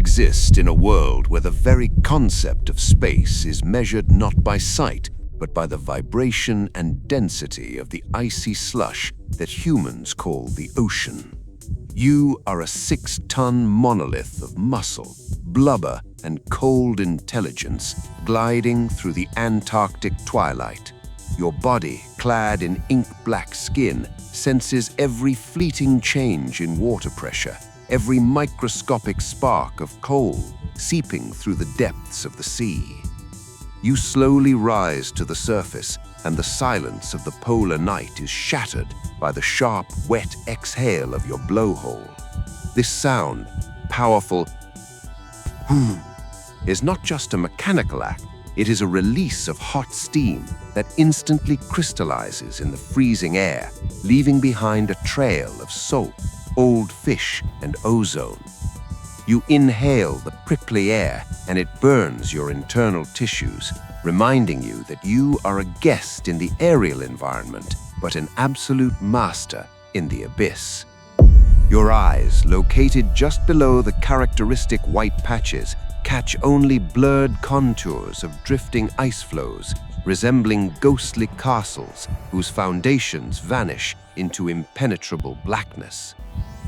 exist in a world where the very concept of space is measured not by sight, but by the vibration and density of the icy slush that humans call the ocean. You are a 6-ton monolith of muscle, blubber, and cold intelligence gliding through the Antarctic twilight. Your body, clad in ink-black skin, senses every fleeting change in water pressure, every microscopic spark of coal seeping through the depths of the sea. You slowly rise to the surface, and the silence of the polar night is shattered by the sharp, wet exhale of your blowhole. This sound, powerful "whoo," is not just a mechanical act, it is a release of hot steam that instantly crystallizes in the freezing air, leaving behind a trail of salt, old fish, and ozone. You inhale the prickly air, and it burns your internal tissues, reminding you that you are a guest in the aerial environment, but an absolute master in the abyss. Your eyes, located just below the characteristic white patches, catch only blurred contours of drifting ice flows, resembling ghostly castles whose foundations vanish into impenetrable blackness.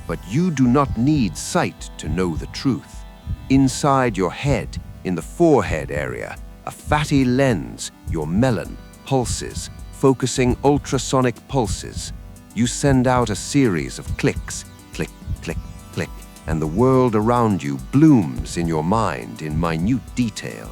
But you do not need sight to know the truth. Inside your head, in the forehead area, a fatty lens, your melon, pulses, focusing ultrasonic pulses. You send out a series of clicks, click, click, click, and the world around you blooms in your mind in minute detail.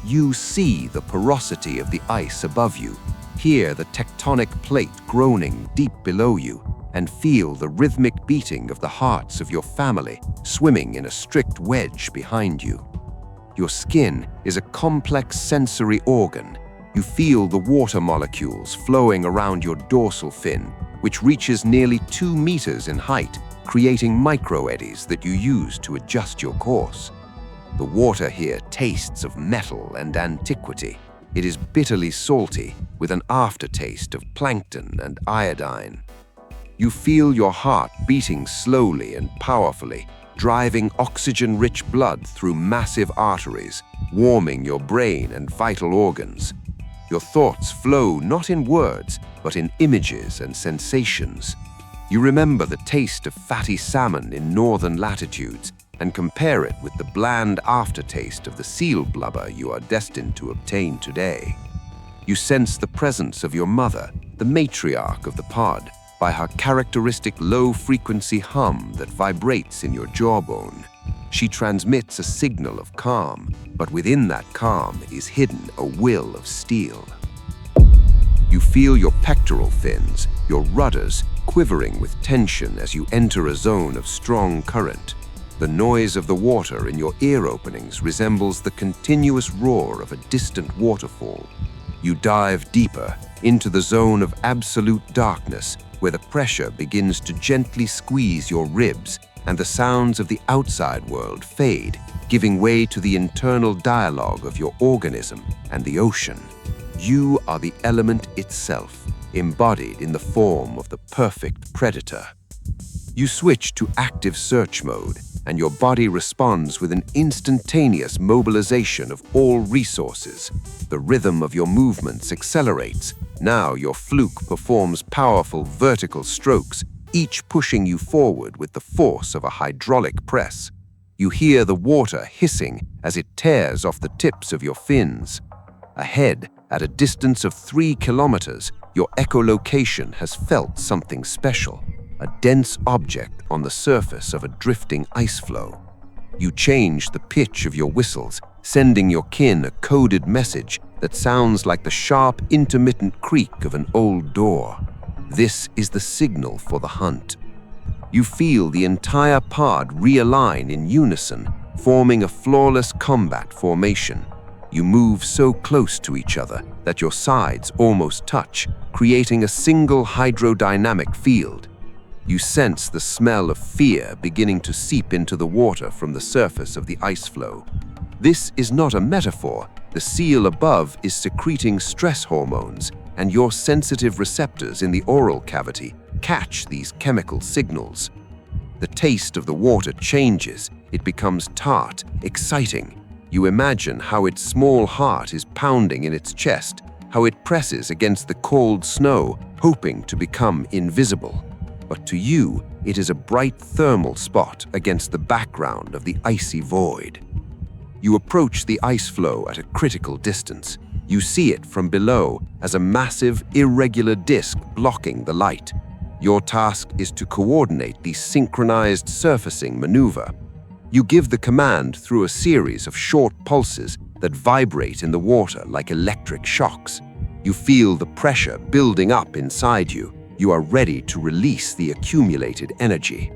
You see the porosity of the ice above you, hear the tectonic plate groaning deep below you, and feel the rhythmic beating of the hearts of your family swimming in a strict wedge behind you. Your skin is a complex sensory organ. You feel the water molecules flowing around your dorsal fin, which reaches nearly 2 meters in height, creating micro-eddies that you use to adjust your course. The water here tastes of metal and antiquity. It is bitterly salty, with an aftertaste of plankton and iodine. You feel your heart beating slowly and powerfully, driving oxygen-rich blood through massive arteries, warming your brain and vital organs. Your thoughts flow not in words, but in images and sensations. You remember the taste of fatty salmon in northern latitudes and compare it with the bland aftertaste of the seal blubber you are destined to obtain today. You sense the presence of your mother, the matriarch of the pod, by her characteristic low-frequency hum that vibrates in your jawbone. She transmits a signal of calm, but within that calm is hidden a will of steel. You feel your pectoral fins, your rudders, quivering with tension as you enter a zone of strong current. The noise of the water in your ear openings resembles the continuous roar of a distant waterfall. You dive deeper into the zone of absolute darkness, where the pressure begins to gently squeeze your ribs and the sounds of the outside world fade, giving way to the internal dialogue of your organism and the ocean. You are the element itself, embodied in the form of the perfect predator. You switch to active search mode, and your body responds with an instantaneous mobilization of all resources. The rhythm of your movements accelerates. Now your fluke performs powerful vertical strokes, each pushing you forward with the force of a hydraulic press. You hear the water hissing as it tears off the tips of your fins. Ahead, at a distance of 3 kilometers, your echolocation has felt something special, a dense object on the surface of a drifting ice flow. You change the pitch of your whistles, sending your kin a coded message that sounds like the sharp, intermittent creak of an old door. This is the signal for the hunt. You feel the entire pod realign in unison, forming a flawless combat formation. You move so close to each other that your sides almost touch, creating a single hydrodynamic field. You sense the smell of fear beginning to seep into the water from the surface of the ice flow. This is not a metaphor. The seal above is secreting stress hormones, and your sensitive receptors in the oral cavity catch these chemical signals. The taste of the water changes, it becomes tart, exciting. You imagine how its small heart is pounding in its chest, how it presses against the cold snow, hoping to become invisible. But to you, it is a bright thermal spot against the background of the icy void. You approach the ice floe at a critical distance. You see it from below as a massive, irregular disk blocking the light. Your task is to coordinate the synchronized surfacing maneuver. You give the command through a series of short pulses that vibrate in the water like electric shocks. You feel the pressure building up inside you. You are ready to release the accumulated energy.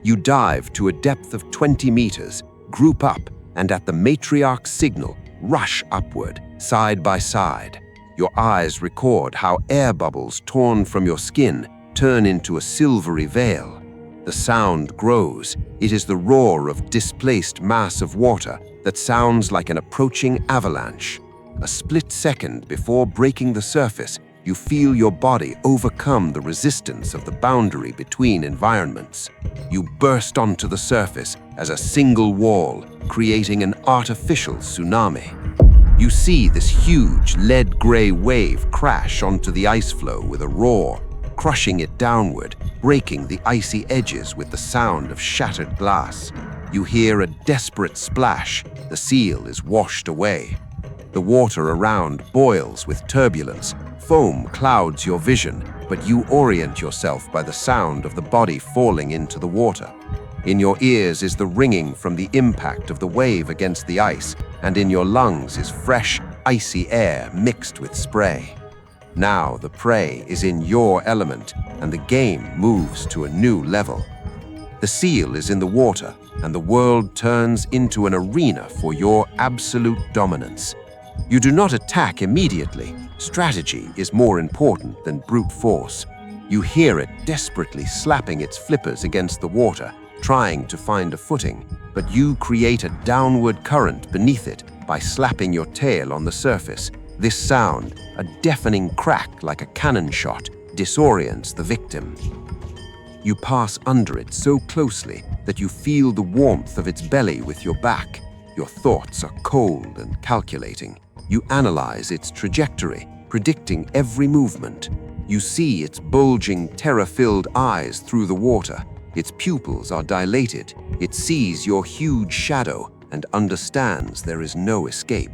You dive to a depth of 20 meters, group up, and at the matriarch's signal, rush upward, side by side. Your eyes record how air bubbles torn from your skin turn into a silvery veil. The sound grows. It is the roar of displaced mass of water that sounds like an approaching avalanche. A split second before breaking the surface, you feel your body overcome the resistance of the boundary between environments. You burst onto the surface as a single wall, creating an artificial tsunami. You see this huge lead-gray wave crash onto the ice floe with a roar, crushing it downward, breaking the icy edges with the sound of shattered glass. You hear a desperate splash. The seal is washed away. The water around boils with turbulence. Foam clouds your vision, but you orient yourself by the sound of the body falling into the water. In your ears is the ringing from the impact of the wave against the ice, and in your lungs is fresh, icy air mixed with spray. Now the prey is in your element, and the game moves to a new level. The seal is in the water, and the world turns into an arena for your absolute dominance. You do not attack immediately. Strategy is more important than brute force. You hear it desperately slapping its flippers against the water, trying to find a footing, but you create a downward current beneath it by slapping your tail on the surface. This sound, a deafening crack like a cannon shot, disorients the victim. You pass under it so closely that you feel the warmth of its belly with your back. Your thoughts are cold and calculating. You analyze its trajectory, predicting every movement. You see its bulging, terror-filled eyes through the water. Its pupils are dilated. It sees your huge shadow and understands there is no escape.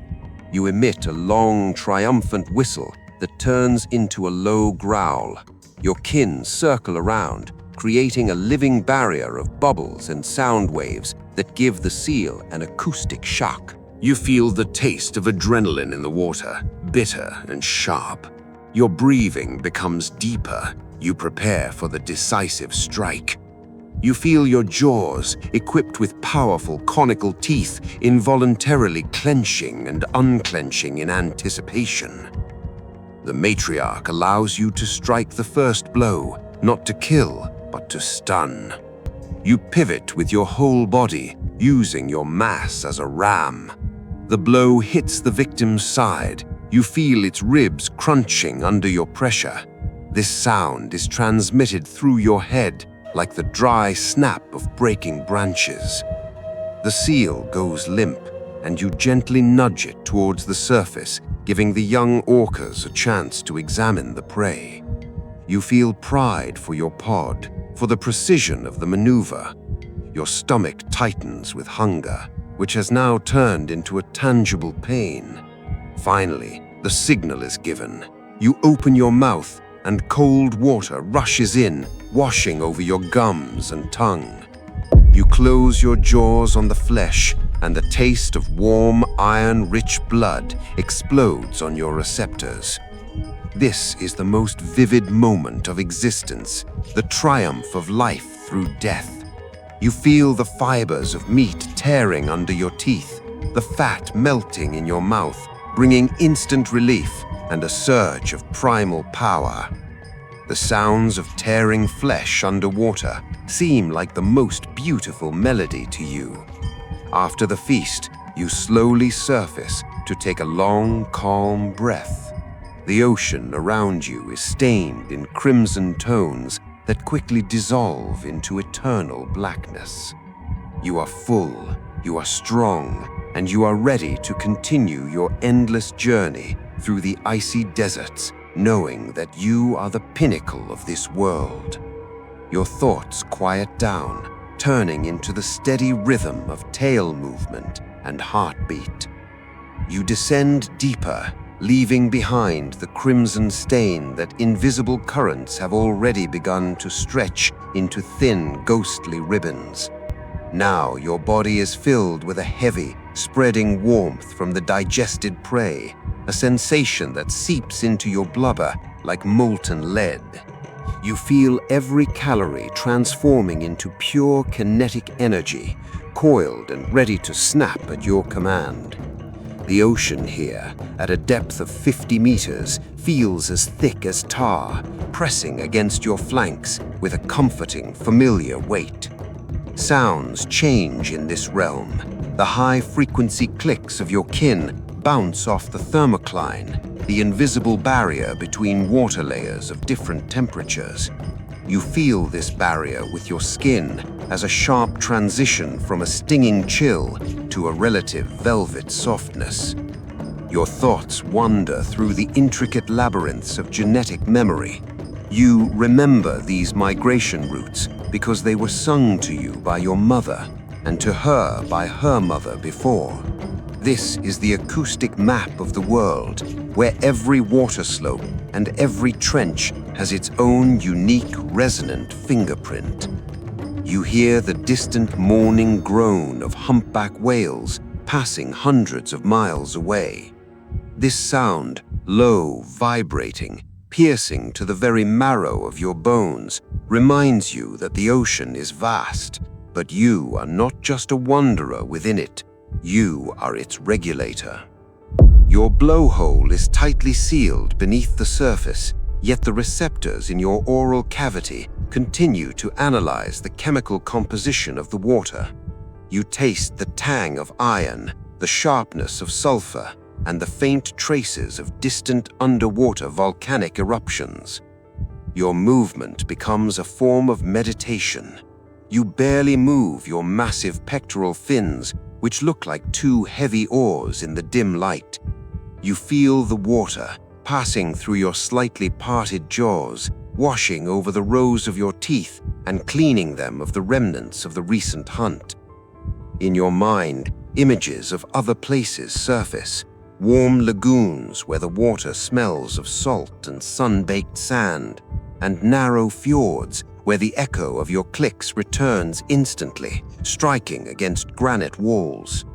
You emit a long, triumphant whistle that turns into a low growl. Your kin circle around, creating a living barrier of bubbles and sound waves that give the seal an acoustic shock. You feel the taste of adrenaline in the water, bitter and sharp. Your breathing becomes deeper. You prepare for the decisive strike. You feel your jaws, equipped with powerful conical teeth, involuntarily clenching and unclenching in anticipation. The matriarch allows you to strike the first blow, not to kill, but to stun. You pivot with your whole body, using your mass as a ram. The blow hits the victim's side. You feel its ribs crunching under your pressure. This sound is transmitted through your head like the dry snap of breaking branches. The seal goes limp, and you gently nudge it towards the surface, giving the young orcas a chance to examine the prey. You feel pride for your pod, for the precision of the maneuver. Your stomach tightens with hunger, which has now turned into a tangible pain. Finally, the signal is given. You open your mouth, and cold water rushes in, washing over your gums and tongue. You close your jaws on the flesh, and the taste of warm, iron-rich blood explodes on your receptors. This is the most vivid moment of existence, the triumph of life through death. You feel the fibers of meat tearing under your teeth, the fat melting in your mouth, bringing instant relief and a surge of primal power. The sounds of tearing flesh underwater seem like the most beautiful melody to you. After the feast, you slowly surface to take a long, calm breath. The ocean around you is stained in crimson tones that quickly dissolve into eternal blackness. You are full, you are strong, and you are ready to continue your endless journey through the icy deserts, knowing that you are the pinnacle of this world. Your thoughts quiet down, turning into the steady rhythm of tail movement and heartbeat. You descend deeper, leaving behind the crimson stain that invisible currents have already begun to stretch into thin, ghostly ribbons. Now your body is filled with a heavy, spreading warmth from the digested prey, a sensation that seeps into your blubber like molten lead. You feel every calorie transforming into pure kinetic energy, coiled and ready to snap at your command. The ocean here, at a depth of 50 meters, feels as thick as tar, pressing against your flanks with a comforting, familiar weight. Sounds change in this realm. The high-frequency clicks of your kin bounce off the thermocline, the invisible barrier between water layers of different temperatures. You feel this barrier with your skin as a sharp transition from a stinging chill to a relative velvet softness. Your thoughts wander through the intricate labyrinths of genetic memory. You remember these migration routes because they were sung to you by your mother, and to her by her mother before. This is the acoustic map of the world, where every water slope and every trench has its own unique resonant fingerprint. You hear the distant mourning groan of humpback whales passing hundreds of miles away. This sound, low, vibrating, piercing to the very marrow of your bones, reminds you that the ocean is vast, but you are not just a wanderer within it. You are its regulator. Your blowhole is tightly sealed beneath the surface, yet the receptors in your oral cavity continue to analyze the chemical composition of the water. You taste the tang of iron, the sharpness of sulfur, and the faint traces of distant underwater volcanic eruptions. Your movement becomes a form of meditation. You barely move your massive pectoral fins, which look like two heavy oars in the dim light. You feel the water passing through your slightly parted jaws, washing over the rows of your teeth and cleaning them of the remnants of the recent hunt. In your mind, images of other places surface, warm lagoons where the water smells of salt and sun-baked sand, and narrow fjords where the echo of your clicks returns instantly, striking against granite walls.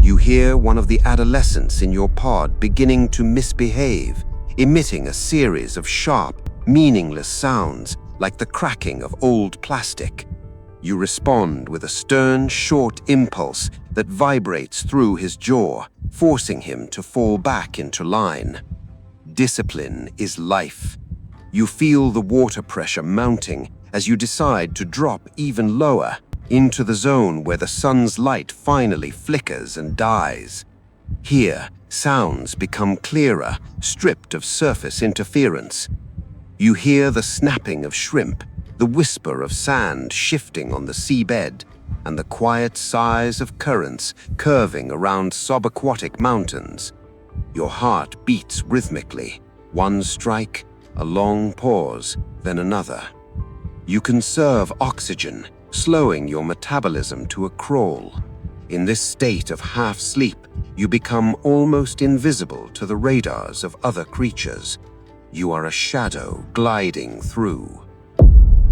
You hear one of the adolescents in your pod beginning to misbehave, emitting a series of sharp, meaningless sounds like the cracking of old plastic. You respond with a stern, short impulse that vibrates through his jaw, forcing him to fall back into line. Discipline is life. You feel the water pressure mounting as you decide to drop even lower into the zone where the sun's light finally flickers and dies. Here, sounds become clearer, stripped of surface interference. You hear the snapping of shrimp, the whisper of sand shifting on the seabed, and the quiet sighs of currents curving around subaquatic mountains. Your heart beats rhythmically, one strike, a long pause, then another. You conserve oxygen, slowing your metabolism to a crawl. In this state of half-sleep, you become almost invisible to the radars of other creatures. You are a shadow gliding through.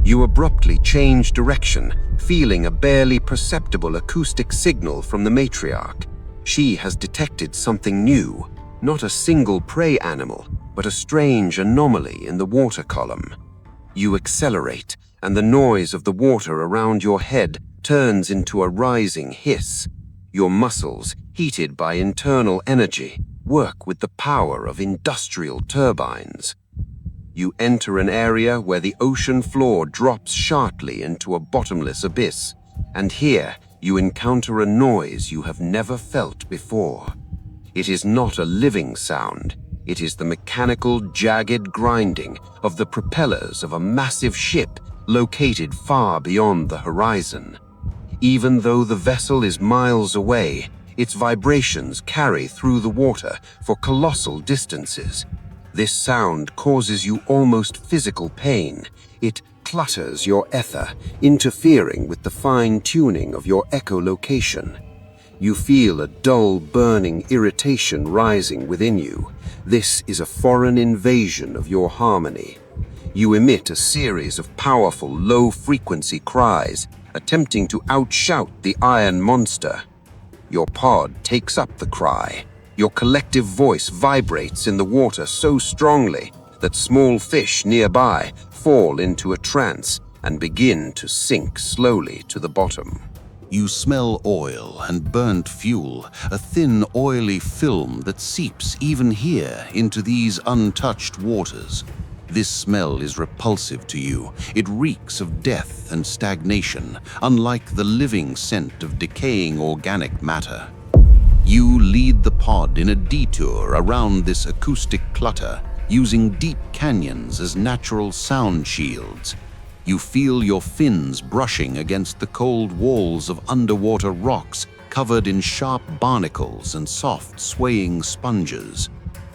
You abruptly change direction, feeling a barely perceptible acoustic signal from the matriarch. She has detected something new, not a single prey animal, but a strange anomaly in the water column. You accelerate, and the noise of the water around your head turns into a rising hiss. Your muscles, heated by internal energy, work with the power of industrial turbines. You enter an area where the ocean floor drops sharply into a bottomless abyss, and here you encounter a noise you have never felt before. It is not a living sound. It is the mechanical, jagged grinding of the propellers of a massive ship located far beyond the horizon. Even though the vessel is miles away, its vibrations carry through the water for colossal distances. This sound causes you almost physical pain. It clutters your ether, interfering with the fine tuning of your echolocation. You feel a dull, burning irritation rising within you. This is a foreign invasion of your harmony. You emit a series of powerful, low-frequency cries, attempting to outshout the iron monster. Your pod takes up the cry. Your collective voice vibrates in the water so strongly that small fish nearby fall into a trance and begin to sink slowly to the bottom. You smell oil and burnt fuel, a thin, oily film that seeps even here into these untouched waters. This smell is repulsive to you. It reeks of death and stagnation, unlike the living scent of decaying organic matter. You lead the pod in a detour around this acoustic clutter, using deep canyons as natural sound shields. You feel your fins brushing against the cold walls of underwater rocks covered in sharp barnacles and soft, swaying sponges.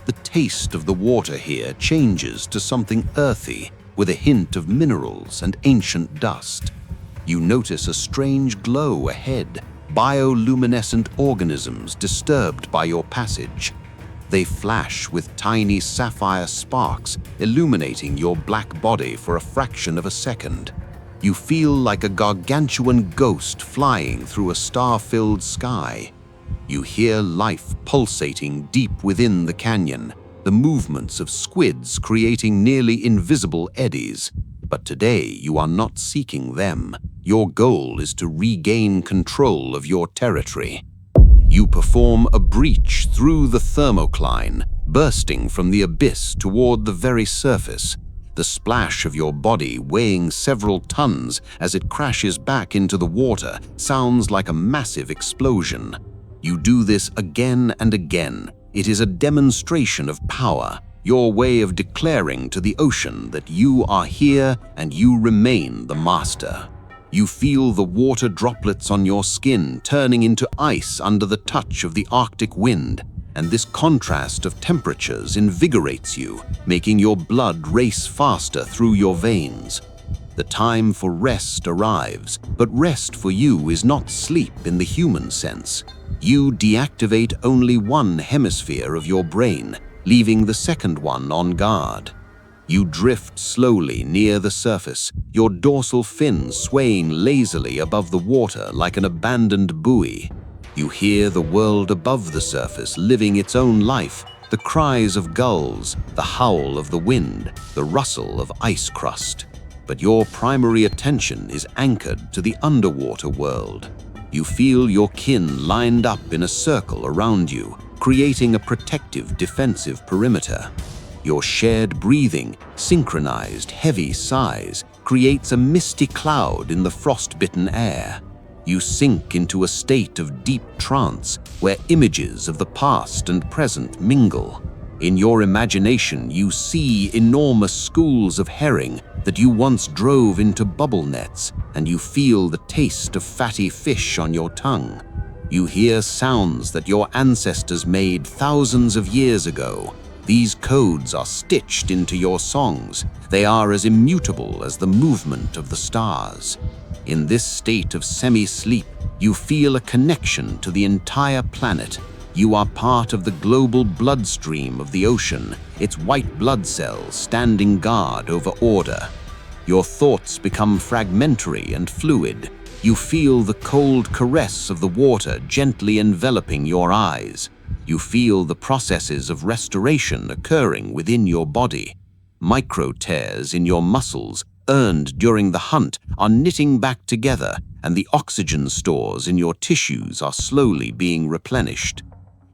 The taste of the water here changes to something earthy, with a hint of minerals and ancient dust. You notice a strange glow ahead, bioluminescent organisms disturbed by your passage. They flash with tiny sapphire sparks, illuminating your black body for a fraction of a second. You feel like a gargantuan ghost flying through a star-filled sky. You hear life pulsating deep within the canyon, the movements of squids creating nearly invisible eddies. But today you are not seeking them. Your goal is to regain control of your territory. You perform a breach through the thermocline, bursting from the abyss toward the very surface. The splash of your body, weighing several tons as it crashes back into the water, sounds like a massive explosion. You do this again and again. It is a demonstration of power, your way of declaring to the ocean that you are here and you remain the master. You feel the water droplets on your skin turning into ice under the touch of the Arctic wind, and this contrast of temperatures invigorates you, making your blood race faster through your veins. The time for rest arrives, but rest for you is not sleep in the human sense. You deactivate only one hemisphere of your brain, leaving the second one on guard. You drift slowly near the surface, your dorsal fin swaying lazily above the water like an abandoned buoy. You hear the world above the surface living its own life, the cries of gulls, the howl of the wind, the rustle of ice crust. But your primary attention is anchored to the underwater world. You feel your kin lined up in a circle around you, creating a protective defensive perimeter. Your shared breathing, synchronized heavy sighs, creates a misty cloud in the frost-bitten air. You sink into a state of deep trance where images of the past and present mingle. In your imagination, you see enormous schools of herring that you once drove into bubble nets, and you feel the taste of fatty fish on your tongue. You hear sounds that your ancestors made thousands of years ago. These codes are stitched into your songs. They are as immutable as the movement of the stars. In this state of semi-sleep, you feel a connection to the entire planet. You are part of the global bloodstream of the ocean, its white blood cells standing guard over order. Your thoughts become fragmentary and fluid. You feel the cold caress of the water gently enveloping your eyes. You feel the processes of restoration occurring within your body. Micro tears in your muscles, earned during the hunt, are knitting back together, and the oxygen stores in your tissues are slowly being replenished.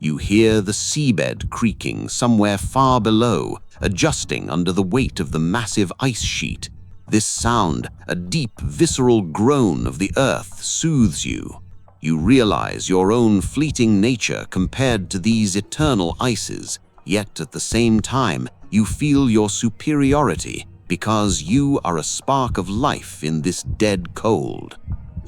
You hear the seabed creaking somewhere far below, adjusting under the weight of the massive ice sheet. This sound, a deep, visceral groan of the earth, soothes you. You realize your own fleeting nature compared to these eternal ices, yet at the same time, you feel your superiority because you are a spark of life in this dead cold.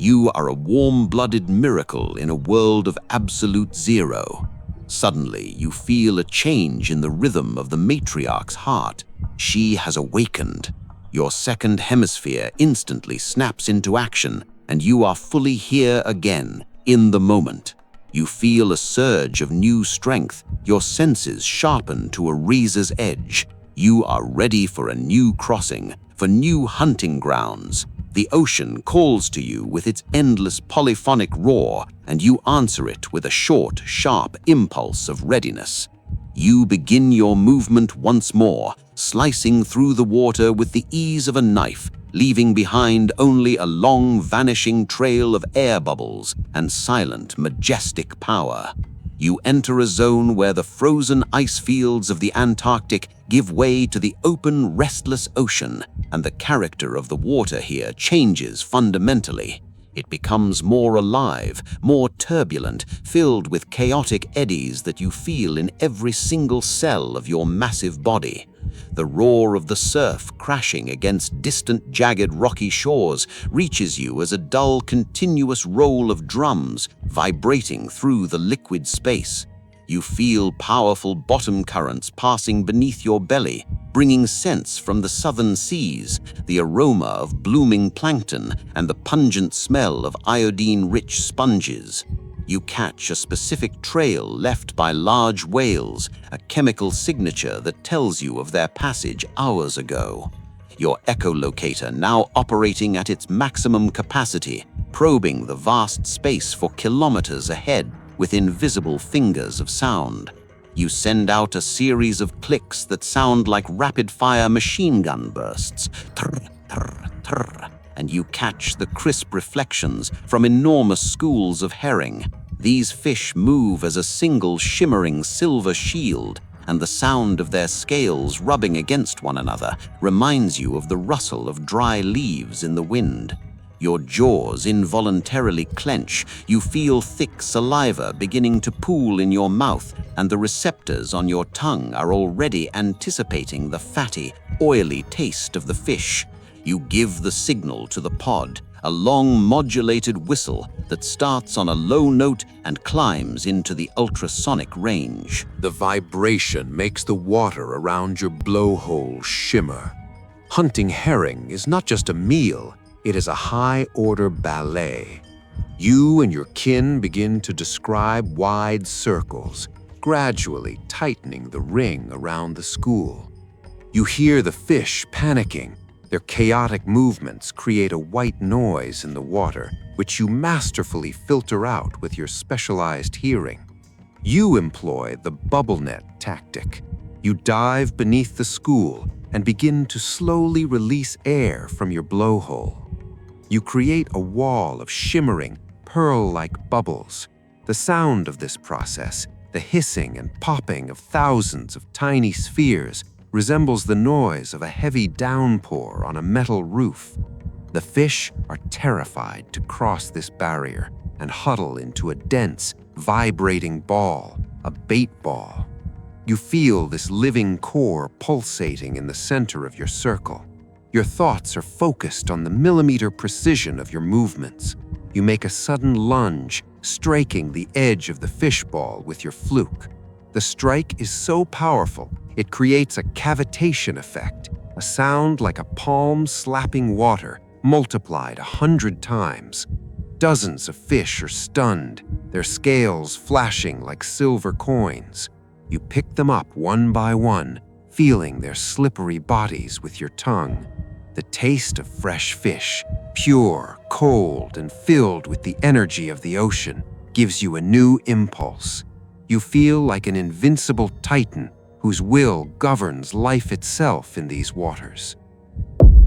You are a warm-blooded miracle in a world of absolute zero. Suddenly, you feel a change in the rhythm of the matriarch's heart. She has awakened. Your second hemisphere instantly snaps into action, and you are fully here again, in the moment. You feel a surge of new strength, your senses sharpen to a razor's edge. You are ready for a new crossing, for new hunting grounds. The ocean calls to you with its endless polyphonic roar, and you answer it with a short, sharp impulse of readiness. You begin your movement once more, slicing through the water with the ease of a knife, leaving behind only a long, vanishing trail of air bubbles and silent, majestic power. You enter a zone where the frozen ice fields of the Antarctic give way to the open, restless ocean, and the character of the water here changes fundamentally. It becomes more alive, more turbulent, filled with chaotic eddies that you feel in every single cell of your massive body. The roar of the surf crashing against distant, jagged, rocky shores reaches you as a dull, continuous roll of drums vibrating through the liquid space. You feel powerful bottom currents passing beneath your belly, bringing scents from the southern seas, the aroma of blooming plankton, and the pungent smell of iodine-rich sponges. You catch a specific trail left by large whales, a chemical signature that tells you of their passage hours ago. Your echolocator now operating at its maximum capacity, probing the vast space for kilometers ahead with invisible fingers of sound. You send out a series of clicks that sound like rapid-fire machine gun bursts, trr, trr, trr, and you catch the crisp reflections from enormous schools of herring. These fish move as a single shimmering silver shield, and the sound of their scales rubbing against one another reminds you of the rustle of dry leaves in the wind. Your jaws involuntarily clench, you feel thick saliva beginning to pool in your mouth, and the receptors on your tongue are already anticipating the fatty, oily taste of the fish. You give the signal to the pod, a long modulated whistle that starts on a low note and climbs into the ultrasonic range. The vibration makes the water around your blowhole shimmer. Hunting herring is not just a meal, it is a high-order ballet. You and your kin begin to describe wide circles, gradually tightening the ring around the school. You hear the fish panicking. Their chaotic movements create a white noise in the water, which you masterfully filter out with your specialized hearing. You employ the bubble net tactic. You dive beneath the school and begin to slowly release air from your blowhole. You create a wall of shimmering, pearl-like bubbles. The sound of this process, the hissing and popping of thousands of tiny spheres, resembles the noise of a heavy downpour on a metal roof. The fish are terrified to cross this barrier and huddle into a dense, vibrating ball, a bait ball. You feel this living core pulsating in the center of your circle. Your thoughts are focused on the millimeter precision of your movements. You make a sudden lunge, striking the edge of the fishball with your fluke. The strike is so powerful, it creates a cavitation effect, a sound like a palm slapping water multiplied 100 times. Dozens of fish are stunned, their scales flashing like silver coins. You pick them up one by one, feeling their slippery bodies with your tongue. The taste of fresh fish, pure, cold, and filled with the energy of the ocean, gives you a new impulse. You feel like an invincible titan whose will governs life itself in these waters.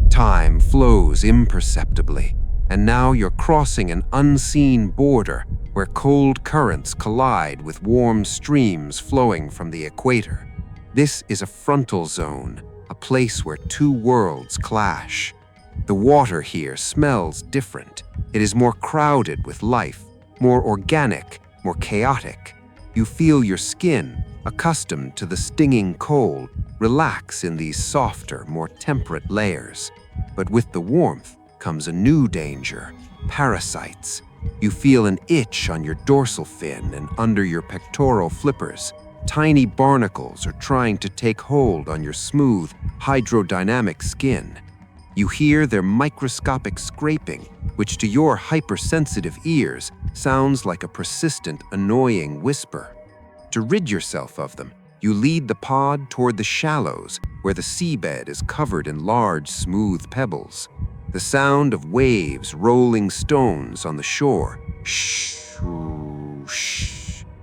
Time flows imperceptibly, and now you're crossing an unseen border where cold currents collide with warm streams flowing from the equator. This is a frontal zone, a place where two worlds clash. The water here smells different. It is more crowded with life, more organic, more chaotic. You feel your skin, accustomed to the stinging cold, relax in these softer, more temperate layers. But with the warmth comes a new danger: parasites. You feel an itch on your dorsal fin and under your pectoral flippers. Tiny barnacles are trying to take hold on your smooth, hydrodynamic skin. You hear their microscopic scraping, which to your hypersensitive ears sounds like a persistent, annoying whisper. To rid yourself of them, you lead the pod toward the shallows, where the seabed is covered in large, smooth pebbles. The sound of waves rolling stones on the shore, shh,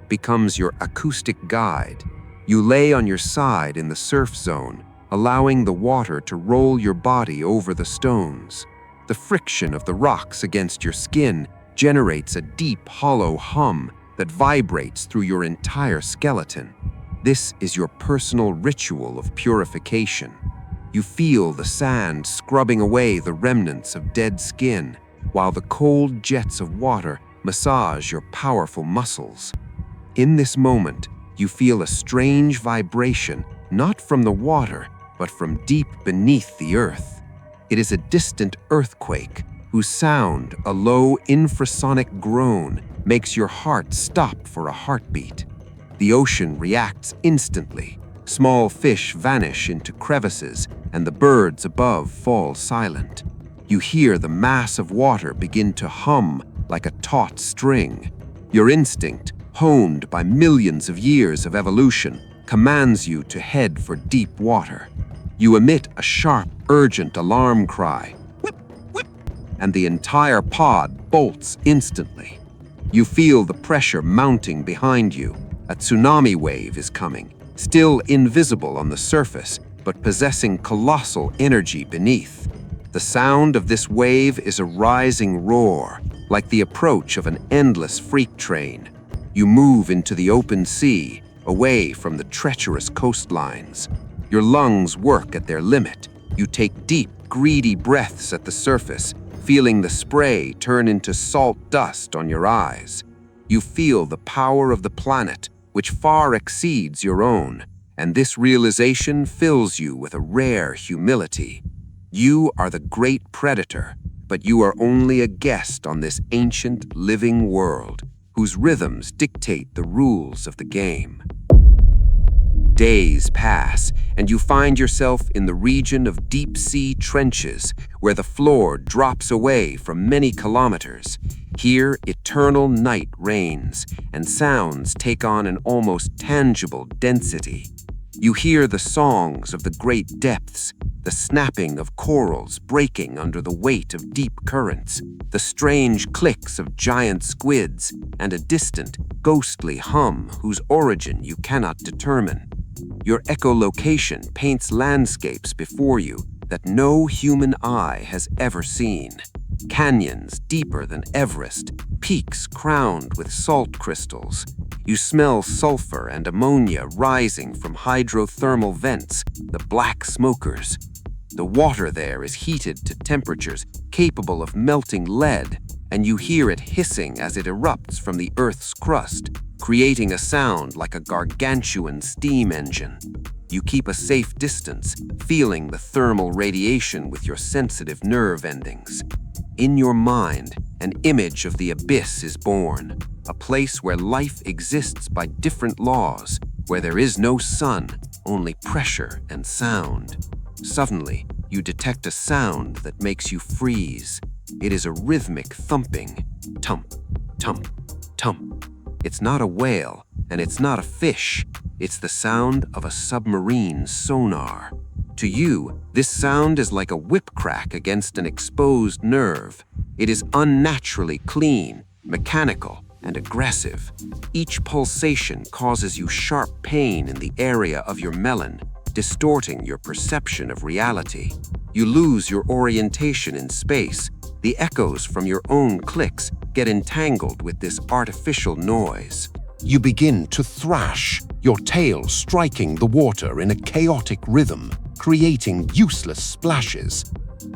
becomes your acoustic guide. You lay on your side in the surf zone, allowing the water to roll your body over the stones. The friction of the rocks against your skin generates a deep, hollow hum that vibrates through your entire skeleton. This is your personal ritual of purification. You feel the sand scrubbing away the remnants of dead skin, while the cold jets of water massage your powerful muscles. In this moment, you feel a strange vibration, not from the water, but from deep beneath the earth. It is a distant earthquake, whose sound, a low infrasonic groan, makes your heart stop for a heartbeat. The ocean reacts instantly. Small fish vanish into crevices, and the birds above fall silent. You hear the mass of water begin to hum like a taut string. Your instinct, honed by millions of years of evolution, commands you to head for deep water. You emit a sharp, urgent alarm cry, whip, whip, and the entire pod bolts instantly. You feel the pressure mounting behind you. A tsunami wave is coming, still invisible on the surface, but possessing colossal energy beneath. The sound of this wave is a rising roar, like the approach of an endless freight train. You move into the open sea, away from the treacherous coastlines. Your lungs work at their limit. You take deep, greedy breaths at the surface, feeling the spray turn into salt dust on your eyes. You feel the power of the planet, which far exceeds your own, and this realization fills you with a rare humility. You are the great predator, but you are only a guest on this ancient, living world, whose rhythms dictate the rules of the game. Days pass, and you find yourself in the region of deep-sea trenches, where the floor drops away from many kilometers. Here, eternal night reigns, and sounds take on an almost tangible density. You hear the songs of the great depths, the snapping of corals breaking under the weight of deep currents, the strange clicks of giant squids, and a distant, ghostly hum whose origin you cannot determine. Your echolocation paints landscapes before you that no human eye has ever seen. Canyons deeper than Everest, peaks crowned with salt crystals. You smell sulfur and ammonia rising from hydrothermal vents, the black smokers. The water there is heated to temperatures capable of melting lead, and you hear it hissing as it erupts from the Earth's crust, creating a sound like a gargantuan steam engine. You keep a safe distance, feeling the thermal radiation with your sensitive nerve endings. In your mind, an image of the abyss is born, a place where life exists by different laws, where there is no sun, only pressure and sound. Suddenly, you detect a sound that makes you freeze. It is a rhythmic thumping, thump, thump, thump. It's not a whale, and it's not a fish. It's the sound of a submarine sonar. To you, this sound is like a whip crack against an exposed nerve. It is unnaturally clean, mechanical, and aggressive. Each pulsation causes you sharp pain in the area of your melon, distorting your perception of reality. You lose your orientation in space. The echoes from your own clicks get entangled with this artificial noise. You begin to thrash, your tail striking the water in a chaotic rhythm, creating useless splashes.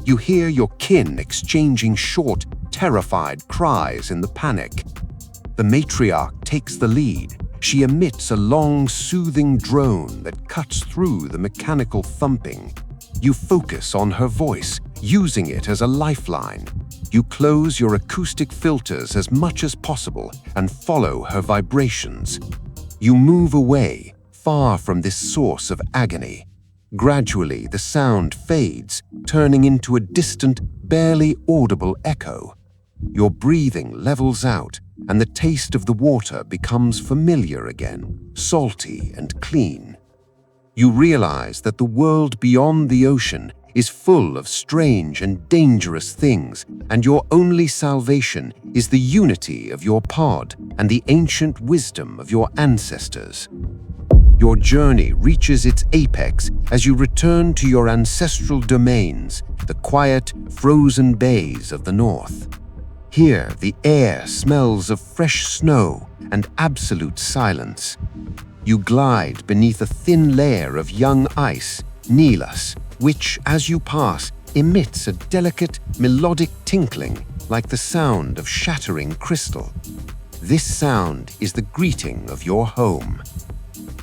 You hear your kin exchanging short, terrified cries in the panic. The matriarch takes the lead. She emits a long, soothing drone that cuts through the mechanical thumping. You focus on her voice, using it as a lifeline. You close your acoustic filters as much as possible and follow her vibrations. You move away, far from this source of agony. Gradually, the sound fades, turning into a distant, barely audible echo. Your breathing levels out, and the taste of the water becomes familiar again, salty and clean. You realize that the world beyond the ocean is full of strange and dangerous things, and your only salvation is the unity of your pod and the ancient wisdom of your ancestors. Your journey reaches its apex as you return to your ancestral domains, the quiet, frozen bays of the north. Here, the air smells of fresh snow and absolute silence. You glide beneath a thin layer of young ice, Neelas, which, as you pass, emits a delicate, melodic tinkling like the sound of shattering crystal. This sound is the greeting of your home.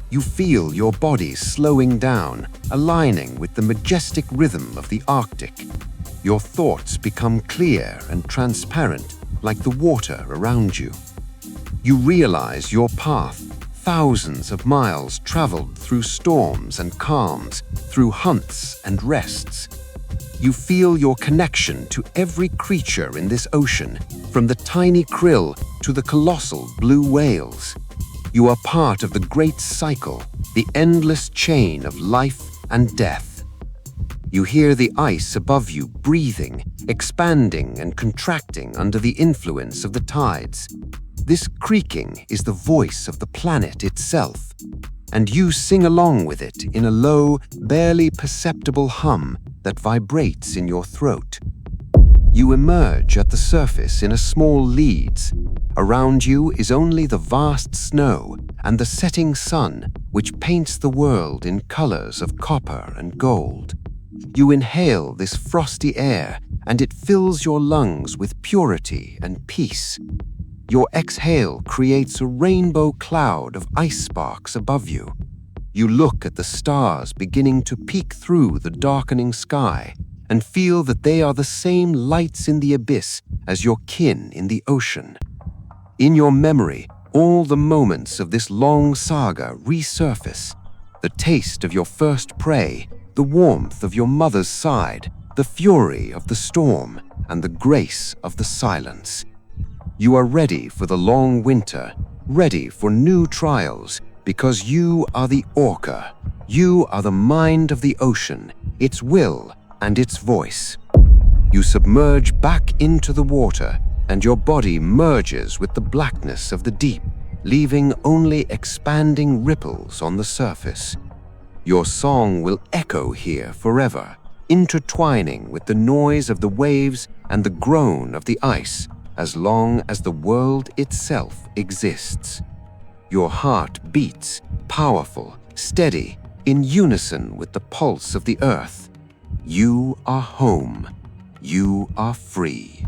You feel your body slowing down, aligning with the majestic rhythm of the Arctic. Your thoughts become clear and transparent like the water around you. You realize your path, thousands of miles traveled through storms and calms, through hunts and rests. You feel your connection to every creature in this ocean, from the tiny krill to the colossal blue whales. You are part of the great cycle, the endless chain of life and death. You hear the ice above you breathing, expanding and contracting under the influence of the tides. This creaking is the voice of the planet itself, and you sing along with it in a low, barely perceptible hum that vibrates in your throat. You emerge at the surface in a small leads. Around you is only the vast snow and the setting sun, which paints the world in colors of copper and gold. You inhale this frosty air, and it fills your lungs with purity and peace. Your exhale creates a rainbow cloud of ice sparks above you. You look at the stars beginning to peek through the darkening sky, and feel that they are the same lights in the abyss as your kin in the ocean. In your memory, all the moments of this long saga resurface. The taste of your first prey, the warmth of your mother's side, the fury of the storm, and the grace of the silence. You are ready for the long winter, ready for new trials, because you are the Orca. You are the mind of the ocean, its will and its voice. You submerge back into the water, and your body merges with the blackness of the deep, leaving only expanding ripples on the surface. Your song will echo here forever, intertwining with the noise of the waves and the groan of the ice, as long as the world itself exists. Your heart beats, powerful, steady, in unison with the pulse of the earth. You are home. You are free.